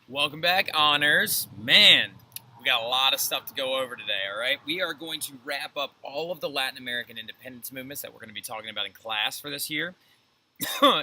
Welcome back, Honors. Man, we got a lot of stuff to go over today, all right? We are going to wrap up all of the Latin American independence movements that we're going to be talking about in class for this year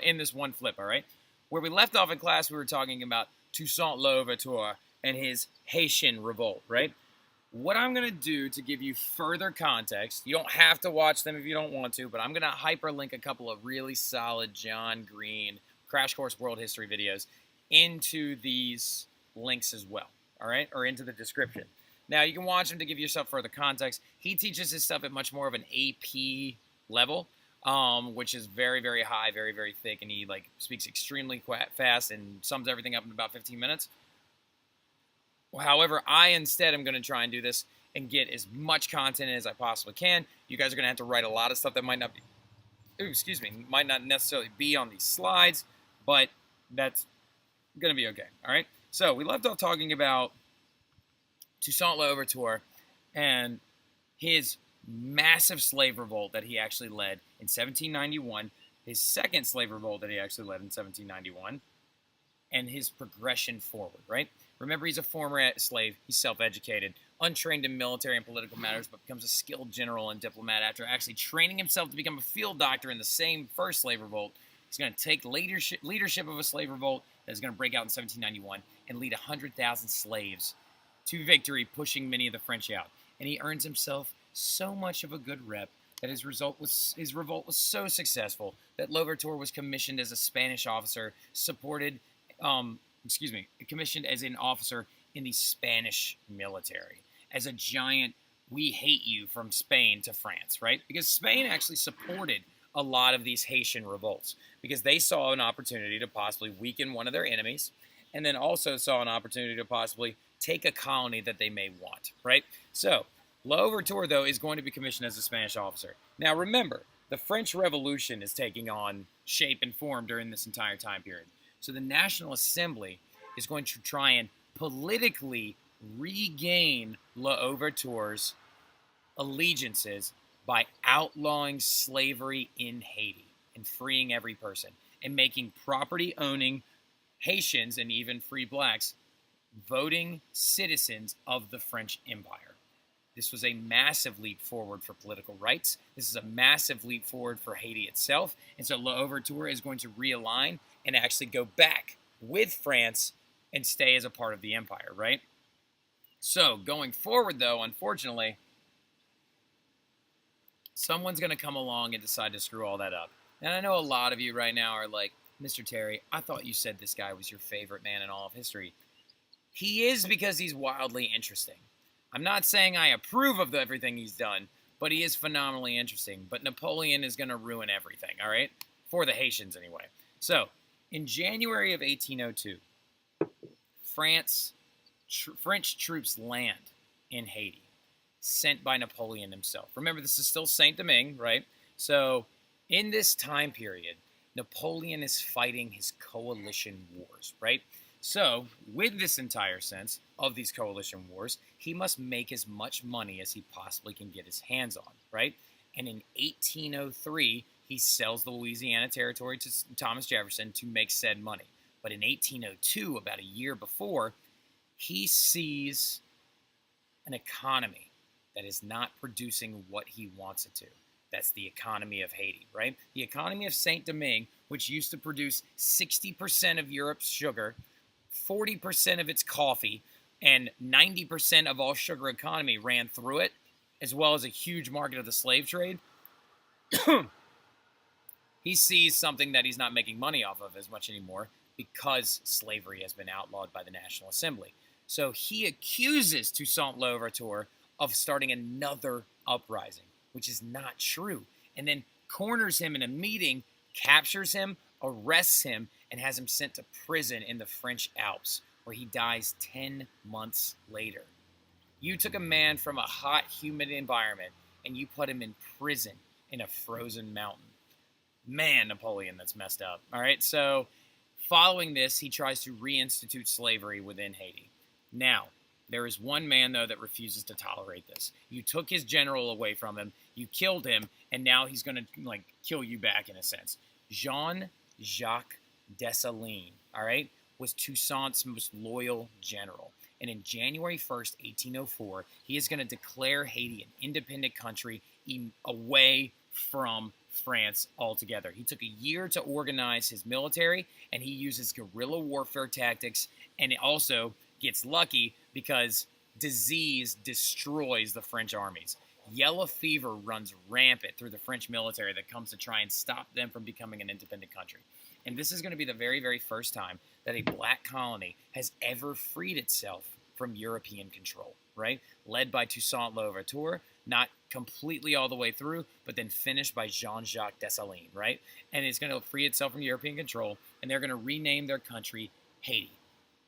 in this one flip, all right? Where we left off in class, we were talking about Toussaint L'Ouverture and his Haitian revolt, right? What I'm going to do to give you further context, you don't have to watch them if you don't want to, but I'm going to hyperlink a couple of really solid John Green Crash Course World History videos into these links as well, all right, or into the description. Now, you can watch him to give yourself further context. He teaches his stuff at much more of an AP level, which is very, very high, very, very thick, and he speaks extremely fast and sums everything up in about 15 minutes. However, I instead am going to try and do this and get as much content as I possibly can. You guys are going to have to write a lot of stuff that might not necessarily be on these slides, but that's going to be okay, all right? So we left off talking about Toussaint L'Ouverture and his massive slave revolt that he actually led in 1791, his second slave revolt that he actually led in 1791, and his progression forward, right? Remember, he's a former slave. He's self-educated, untrained in military and political matters, but becomes a skilled general and diplomat after actually training himself to become a field doctor in the same first slave revolt. He's going to take leadership of a slave revolt that is going to break out in 1791 and lead 100,000 slaves to victory, pushing many of the French out. And he earns himself so much of a good rep that his revolt was so successful that L'Ouverture was commissioned as a Spanish officer, commissioned as an officer in the Spanish military, as a giant "we hate you" from Spain to France, right? Because Spain actually supported a lot of these Haitian revolts because they saw an opportunity to possibly weaken one of their enemies and then also saw an opportunity to possibly take a colony that they may want, right? So L'Ouverture, though, is going to be commissioned as a Spanish officer. Now, remember, the French Revolution is taking on shape and form during this entire time period. So the National Assembly is going to try and politically regain L'Ouverture's allegiances by outlawing slavery in Haiti and freeing every person and making property-owning Haitians and even free blacks voting citizens of the French Empire. This was a massive leap forward for political rights. This is a massive leap forward for Haiti itself. And so L'Ouverture is going to realign and actually go back with France and stay as a part of the empire, right? So going forward, though, unfortunately, someone's going to come along and decide to screw all that up. And I know a lot of you right now are like, Mr. Terry, I thought you said this guy was your favorite man in all of history. He is, because he's wildly interesting. I'm not saying I approve of everything he's done, but he is phenomenally interesting. But Napoleon is going to ruin everything, all right? For the Haitians, anyway. So, in January of 1802, French troops land in Haiti, sent by Napoleon himself. Remember, this is still Saint-Domingue, right? So, in this time period, Napoleon is fighting his coalition wars, right? So, with this entire sense of these coalition wars, he must make as much money as he possibly can get his hands on, right? And in 1803, he sells the Louisiana Territory to Thomas Jefferson to make said money. But in 1802, about a year before, he sees an economy that is not producing what he wants it to. That's the economy of Haiti, right? The economy of Saint-Domingue, which used to produce 60% of Europe's sugar, 40% of its coffee, and 90% of all sugar economy ran through it, as well as a huge market of the slave trade. He sees something that he's not making money off of as much anymore because slavery has been outlawed by the National Assembly. So he accuses Toussaint L'Ouverture of starting another uprising, which is not true, and then corners him in a meeting, captures him, arrests him, and has him sent to prison in the French Alps, where he dies 10 months later. You took a man from a hot, humid environment, and you put him in prison in a frozen mountain. Man, Napoleon, that's messed up. All right, so following this, he tries to reinstitute slavery within Haiti. Now, there is one man, though, that refuses to tolerate this. You took his general away from him, you killed him, and now he's going to, kill you back in a sense. Jean-Jacques Dessalines, all right, was Toussaint's most loyal general. And in January 1st, 1804, he is going to declare Haiti an independent country away from France altogether. He took a year to organize his military, and he uses guerrilla warfare tactics, and it also gets lucky because disease destroys the French armies. Yellow fever runs rampant through the French military that comes to try and stop them from becoming an independent country. And this is going to be the very, very first time that a black colony has ever freed itself from European control, right? Led by Toussaint L'Ouverture, not completely all the way through, but then finished by Jean-Jacques Dessalines, right? And it's going to free itself from European control, and they're going to rename their country Haiti,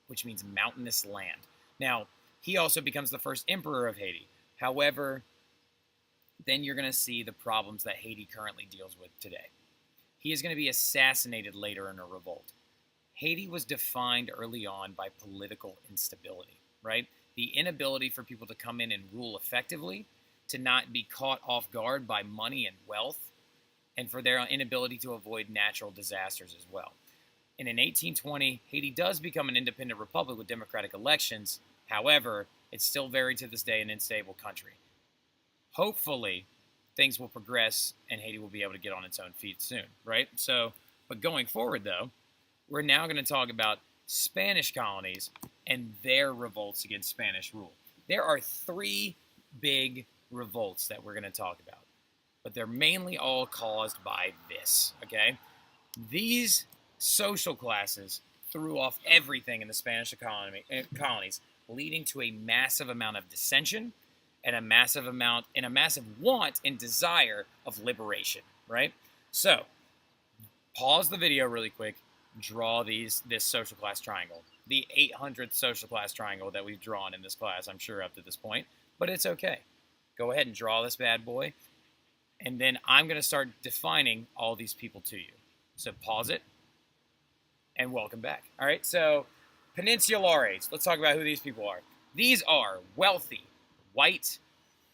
which means mountainous land. Now, he also becomes the first emperor of Haiti. However, then you're going to see the problems that Haiti currently deals with today. He is going to be assassinated later in a revolt. Haiti was defined early on by political instability, right? The inability for people to come in and rule effectively, to not be caught off guard by money and wealth, and for their inability to avoid natural disasters as well. And in 1820, Haiti does become an independent republic with democratic elections. However, it's still very to this day an unstable country. Hopefully, things will progress and Haiti will be able to get on its own feet soon, right? But going forward, though, we're now going to talk about Spanish colonies and their revolts against Spanish rule. There are three big revolts that we're going to talk about, but they're mainly all caused by this, okay? These social classes threw off everything in the Spanish colonies, leading to a massive amount of dissension and a massive want and desire of liberation, right? So, pause the video really quick, draw this social class triangle, the 800th social class triangle that we've drawn in this class, I'm sure, up to this point, but it's okay. Go ahead and draw this bad boy, and then I'm going to start defining all these people to you. So pause it, and welcome back. All right, so Peninsulares, let's talk about who these people are. These are wealthy, white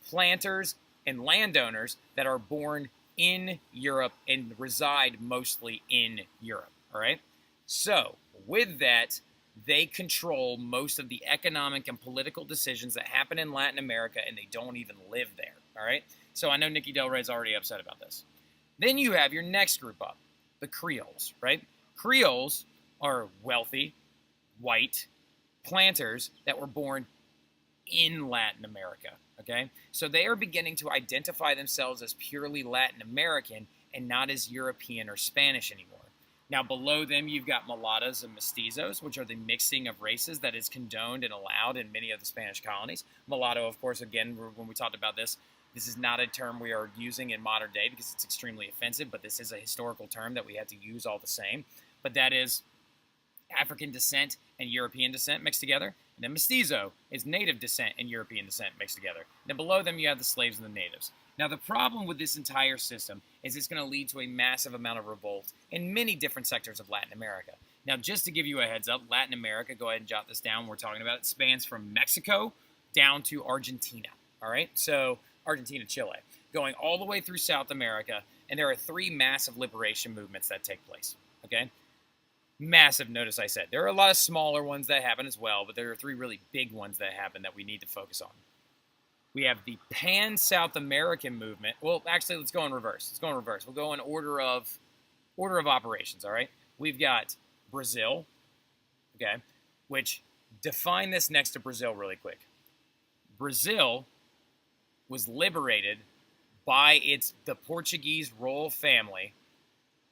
planters and landowners that are born in Europe and reside mostly in Europe, all right? So, with that, they control most of the economic and political decisions that happen in Latin America, and they don't even live there, all right? So I know Nikki Del Rey's already upset about this. Then you have your next group up, the Creoles, right? Creoles are wealthy, white planters that were born in Latin America, okay? So they are beginning to identify themselves as purely Latin American and not as European or Spanish anymore. Now, below them, you've got mulattoes and mestizos, which are the mixing of races that is condoned and allowed in many of the Spanish colonies. Mulatto, of course, again, when we talked about this is not a term we are using in modern day because it's extremely offensive, but this is a historical term that we have to use all the same. But that is African descent and European descent mixed together. And then mestizo is native descent and European descent mixed together. And then below them, you have the slaves and the natives. Now, the problem with this entire system is it's going to lead to a massive amount of revolt in many different sectors of Latin America. Now, just to give you a heads up, Latin America, go ahead and jot this down, we're talking about it, spans from Mexico down to Argentina, all right? So, Argentina, Chile, going all the way through South America, and there are three massive liberation movements that take place, okay? Massive, notice I said. There are a lot of smaller ones that happen as well, but there are three really big ones that happen that we need to focus on. We have the Pan-South American movement. Well, actually, let's go in reverse. We'll go in order of operations, all right? We've got Brazil, okay, which define this next to Brazil really quick. Brazil was liberated by the Portuguese royal family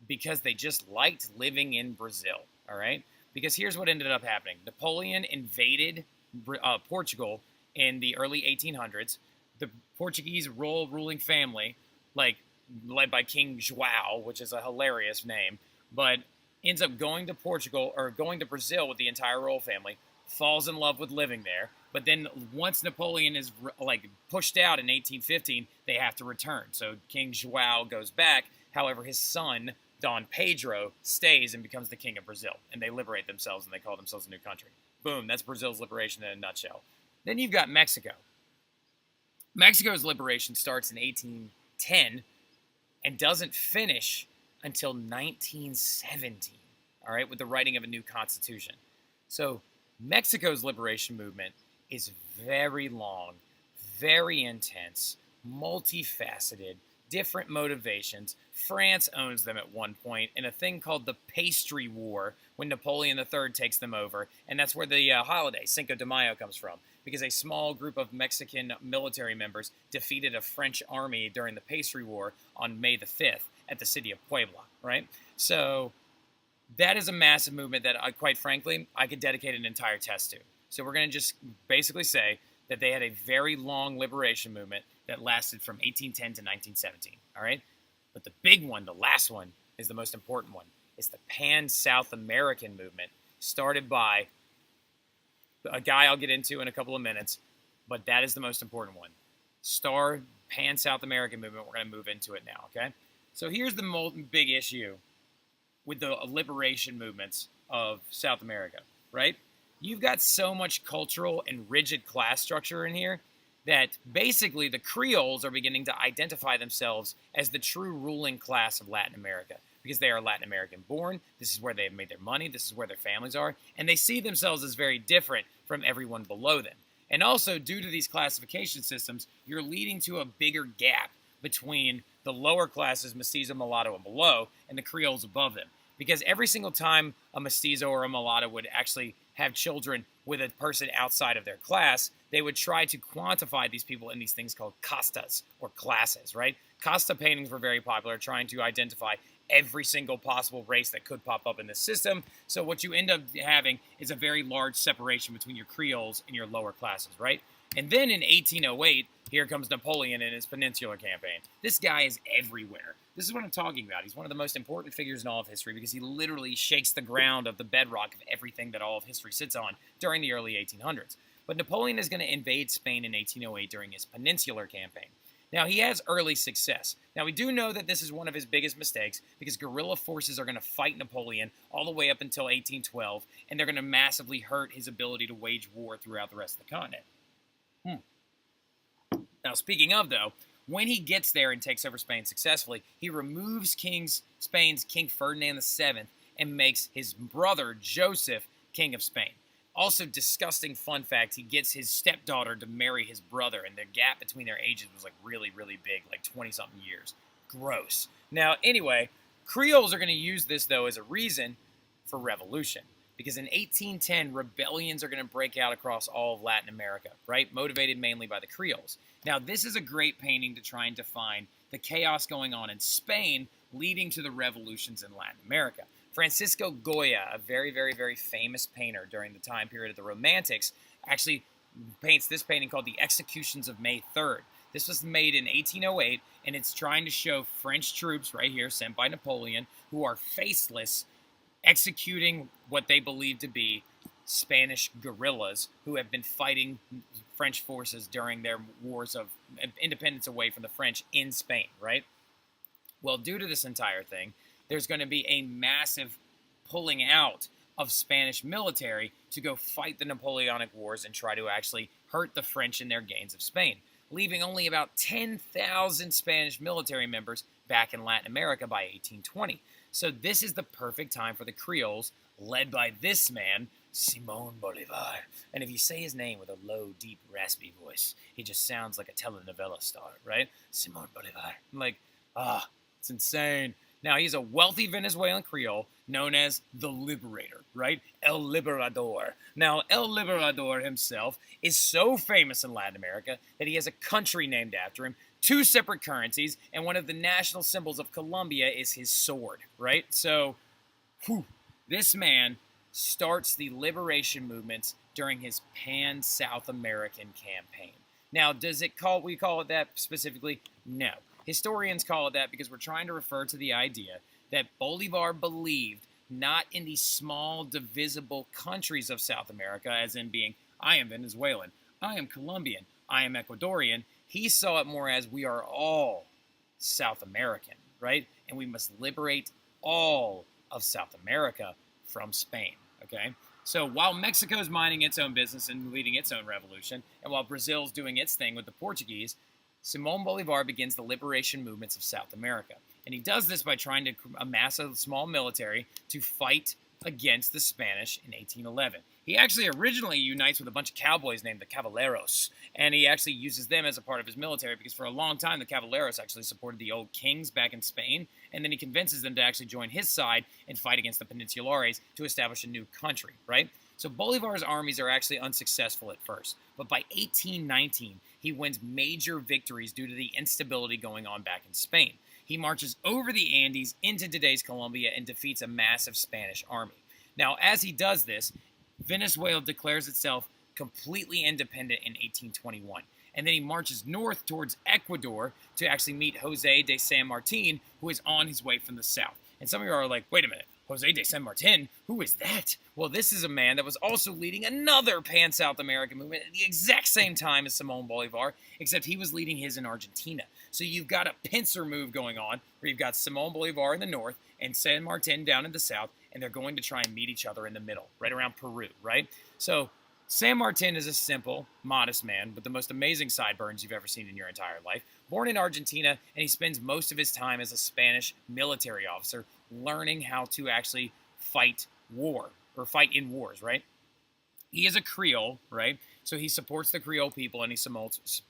because they just liked living in Brazil, all right? Because here's what ended up happening. Napoleon invaded Portugal in the early 1800s. The Portuguese royal ruling family, led by King João, which is a hilarious name, but ends up going to Brazil with the entire royal family, falls in love with living there, but then once Napoleon is pushed out in 1815, they have to return. So King João goes back. However, his son, Dom Pedro, stays and becomes the king of Brazil, and they liberate themselves, and they call themselves a new country. Boom, that's Brazil's liberation in a nutshell. Then you've got Mexico. Mexico's liberation starts in 1810 and doesn't finish until 1917, all right, with the writing of a new constitution. So Mexico's liberation movement is very long, very intense, multifaceted, different motivations. France owns them at one point in a thing called the Pastry War when Napoleon III takes them over. And that's where the holiday, Cinco de Mayo, comes from, because a small group of Mexican military members defeated a French army during the Pastry War on May the 5th at the city of Puebla, right? So that is a massive movement that, quite frankly, I could dedicate an entire test to. So we're going to just basically say that they had a very long liberation movement that lasted from 1810 to 1917, all right? But the big one, the last one, is the most important one. It's the Pan-South American movement, started by a guy I'll get into in a couple of minutes, but that is the most important one. Pan-South American movement, we're going to move into it now, okay? So here's the big issue with the liberation movements of South America, right? You've got so much cultural and rigid class structure in here that basically the Creoles are beginning to identify themselves as the true ruling class of Latin America because they are Latin American born. This is where they've made their money. This is where their families are. And they see themselves as very different from everyone below them. And also, due to these classification systems, you're leading to a bigger gap between the lower classes, mestizo, mulatto, and below, and the Creoles above them. Because every single time a mestizo or a mulatto would actually have children with a person outside of their class, they would try to quantify these people in these things called castas, or classes, right? Casta paintings were very popular, trying to identify every single possible race that could pop up in this system. So what you end up having is a very large separation between your Creoles and your lower classes, right? And then in 1808, here comes Napoleon in his Peninsular Campaign. This guy is everywhere. This is what I'm talking about. He's one of the most important figures in all of history because he literally shakes the ground of the bedrock of everything that all of history sits on during the early 1800s. But Napoleon is going to invade Spain in 1808 during his Peninsular Campaign. Now, he has early success. Now, we do know that this is one of his biggest mistakes because guerrilla forces are going to fight Napoleon all the way up until 1812, and they're going to massively hurt his ability to wage war throughout the rest of the continent. Now, speaking of, though, when he gets there and takes over Spain successfully, he removes Spain's King Ferdinand VII and makes his brother, Joseph, king of Spain. Also, disgusting fun fact, he gets his stepdaughter to marry his brother, and the gap between their ages was like really, really big, like 20-something years. Gross. Now, anyway, Creoles are going to use this, though, as a reason for revolution. Because in 1810, rebellions are going to break out across all of Latin America, right? Motivated mainly by the Creoles. Now, this is a great painting to try and define the chaos going on in Spain leading to the revolutions in Latin America. Francisco Goya, a very, very, very famous painter during the time period of the Romantics, actually paints this painting called The Executions of May 3rd. This was made in 1808, and it's trying to show French troops right here, sent by Napoleon, who are faceless, executing what they believe to be Spanish guerrillas who have been fighting French forces during their wars of independence away from the French in Spain, right? Well, due to this entire thing, there's going to be a massive pulling out of Spanish military to go fight the Napoleonic Wars and try to actually hurt the French in their gains of Spain, leaving only about 10,000 Spanish military members back in Latin America by 1820. So this is the perfect time for the Creoles, led by this man, Simon Bolivar. And if you say his name with a low, deep, raspy voice, he just sounds like a telenovela star, right? Simon Bolivar. It's insane. Now, he's a wealthy Venezuelan Creole known as the Liberator, right? El Liberador. Now, El Liberador himself is so famous in Latin America that he has a country named after him, 2 separate currencies, and one of the national symbols of Colombia is his sword, right? So, this man starts the liberation movements during his Pan-South American campaign. Now, we call it that specifically? No. Historians call it that because we're trying to refer to the idea that Bolivar believed not in the small, divisible countries of South America, as in being, I am Venezuelan, I am Colombian, I am Ecuadorian. He saw it more as we are all South American, right? And we must liberate all of South America from Spain, okay? So while Mexico's minding its own business and leading its own revolution, and while Brazil's doing its thing with the Portuguese, Simón Bolívar begins the liberation movements of South America. And he does this by trying to amass a small military to fight against the Spanish in 1811. He actually originally unites with a bunch of cowboys named the Caballeros, and he actually uses them as a part of his military because for a long time the Caballeros actually supported the old kings back in Spain, and then he convinces them to actually join his side and fight against the Peninsulares to establish a new country, right? So Bolivar's armies are actually unsuccessful at first, but by 1819, he wins major victories due to the instability going on back in Spain. He marches over the Andes into today's Colombia and defeats a massive Spanish army. Now, as he does this, Venezuela declares itself completely independent in 1821. And then he marches north towards Ecuador to actually meet Jose de San Martin, who is on his way from the south. And some of you are like, wait a minute, Jose de San Martin? Who is that? Well, this is a man that was also leading another pan-South American movement at the exact same time as Simon Bolivar, except he was leading his in Argentina. So you've got a pincer move going on where you've got Simon Bolivar in the north and San Martin down in the south, and they're going to try and meet each other in the middle, right around Peru, right? So San Martin is a simple, modest man with the most amazing sideburns you've ever seen in your entire life. Born in Argentina, and he spends most of his time as a Spanish military officer learning how to actually fight war, or fight in wars, right? He is a Creole, right? So he supports the Creole people, and he supports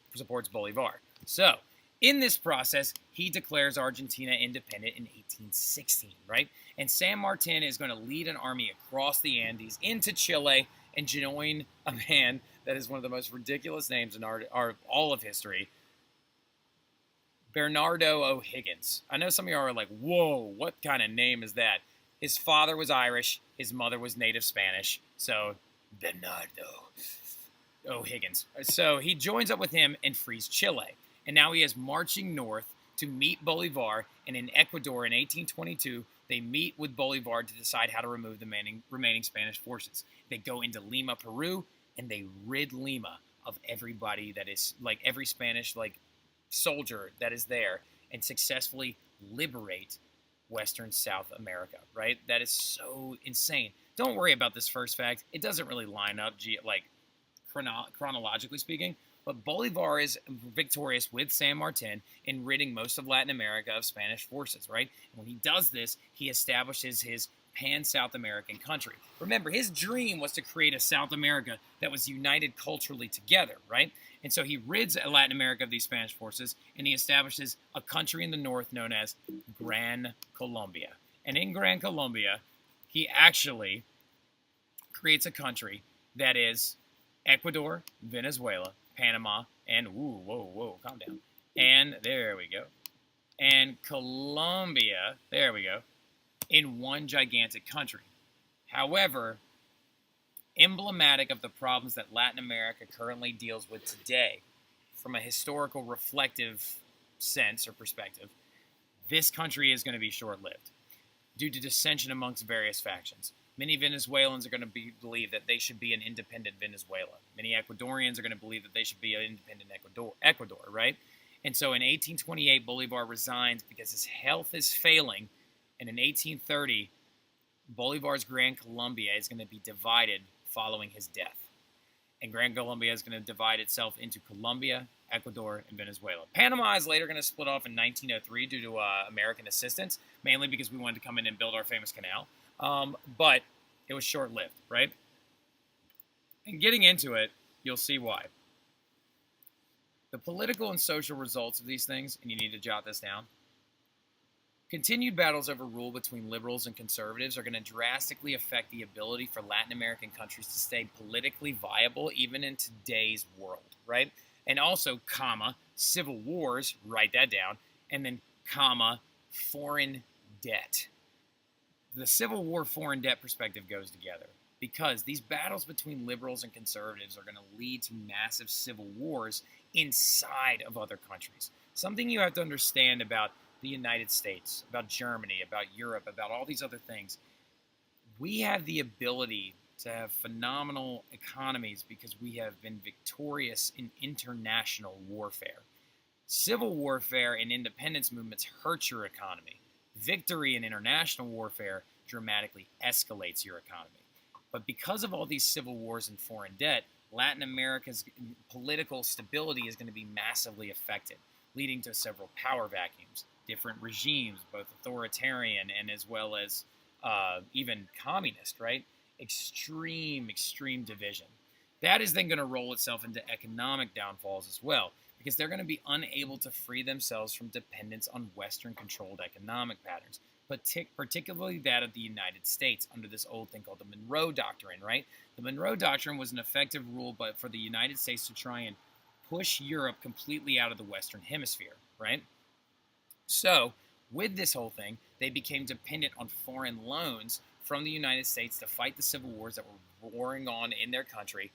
Bolivar. So in this process, he declares Argentina independent in 1816, right? And San Martin is going to lead an army across the Andes into Chile and join a man that is one of the most ridiculous names in all of history, Bernardo O'Higgins. I know some of you are like, whoa, what kind of name is that? His father was Irish. His mother was native Spanish. So, Bernardo O'Higgins. So he joins up with him and frees Chile. And now he is marching north to meet Bolivar. And in Ecuador in 1822, they meet with Bolivar to decide how to remove the remaining Spanish forces. They go into Lima, Peru, and they rid Lima of everybody that is, like, every Spanish, like, soldier that is there, and successfully liberate Western South America, right? That is so insane. Don't worry about this first fact. It doesn't really line up, chronologically speaking, but Bolivar is victorious with San Martin in ridding most of Latin America of Spanish forces, right? And when he does this, he establishes his pan-South American country. Remember, his dream was to create a South America that was united culturally together, right? And so he rids Latin America of these Spanish forces, and he establishes a country in the north known as Gran Colombia. And in Gran Colombia, he actually creates a country that is Ecuador, Venezuela, Panama, and calm down. And there we go. And Colombia, there we go, in one gigantic country. However, emblematic of the problems that Latin America currently deals with today, from a historical reflective sense or perspective, this country is going to be short-lived due to dissension amongst various factions. Many Venezuelans are going to believe that they should be an independent Venezuela. Many Ecuadorians are going to believe that they should be an independent Ecuador, right? And so in 1828, Bolivar resigns because his health is failing, and in 1830, Bolivar's Gran Colombia is going to be divided following his death. And Gran Colombia is going to divide itself into Colombia, Ecuador, and Venezuela. Panama is later going to split off in 1903 due to American assistance, mainly because we wanted to come in and build our famous canal. But it was short-lived, right? And getting into it, you'll see why. The political and social results of these things, and you need to jot this down, continued battles over rule between liberals and conservatives are going to drastically affect the ability for Latin American countries to stay politically viable even in today's world, right? And also, civil wars, write that down, and then, foreign debt. The Civil War foreign debt perspective goes together because these battles between liberals and conservatives are going to lead to massive civil wars inside of other countries. Something you have to understand about the United States, about Germany, about Europe, about all these other things, we have the ability to have phenomenal economies because we have been victorious in international warfare. Civil warfare and independence movements hurt your economy. Victory in international warfare dramatically escalates your economy. But because of all these civil wars and foreign debt, Latin America's political stability is going to be massively affected, leading to several power vacuums, different regimes, both authoritarian and as well as even communist, right? Extreme division. That is then going to roll itself into economic downfalls as well, because they're going to be unable to free themselves from dependence on Western-controlled economic patterns, particularly that of the United States under this old thing called the Monroe Doctrine, right? The Monroe Doctrine was an effective rule for the United States to try and push Europe completely out of the Western Hemisphere, right? So, with this whole thing, they became dependent on foreign loans from the United States to fight the civil wars that were warring on in their country.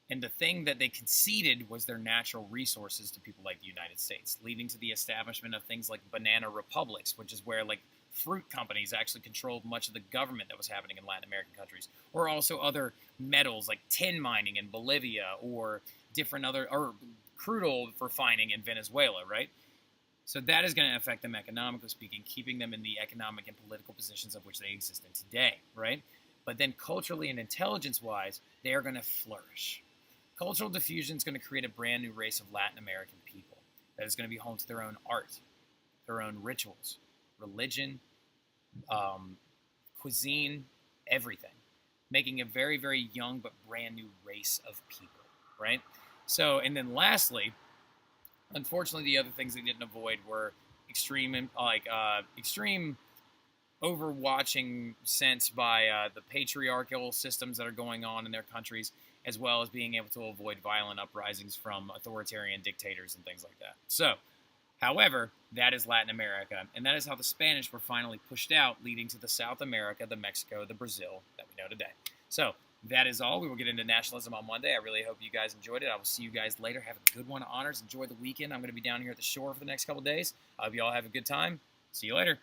And the thing that they conceded was their natural resources to people like the United States, leading to the establishment of things like banana republics, which is where like fruit companies actually controlled much of the government that was happening in Latin American countries, or also other metals like tin mining in Bolivia, or crude oil refining in Venezuela, right? So that is going to affect them economically speaking, keeping them in the economic and political positions of which they exist in today, right? But then culturally and intelligence-wise, they are going to flourish. Cultural diffusion is going to create a brand new race of Latin American people that is going to be home to their own art, their own rituals, religion, cuisine, everything, making a very, very young but brand new race of people, right? So, and then lastly, unfortunately, the other things they didn't avoid were extreme overwatching sense by the patriarchal systems that are going on in their countries, as well as being able to avoid violent uprisings from authoritarian dictators and things like that. So, however, that is Latin America, and that is how the Spanish were finally pushed out, leading to the South America, the Mexico, the Brazil that we know today. So, that is all. We will get into nationalism on Monday. I really hope you guys enjoyed it. I will see you guys later. Have a good one, Honors. Enjoy the weekend. I'm going to be down here at the shore for the next couple days. I hope you all have a good time. See you later.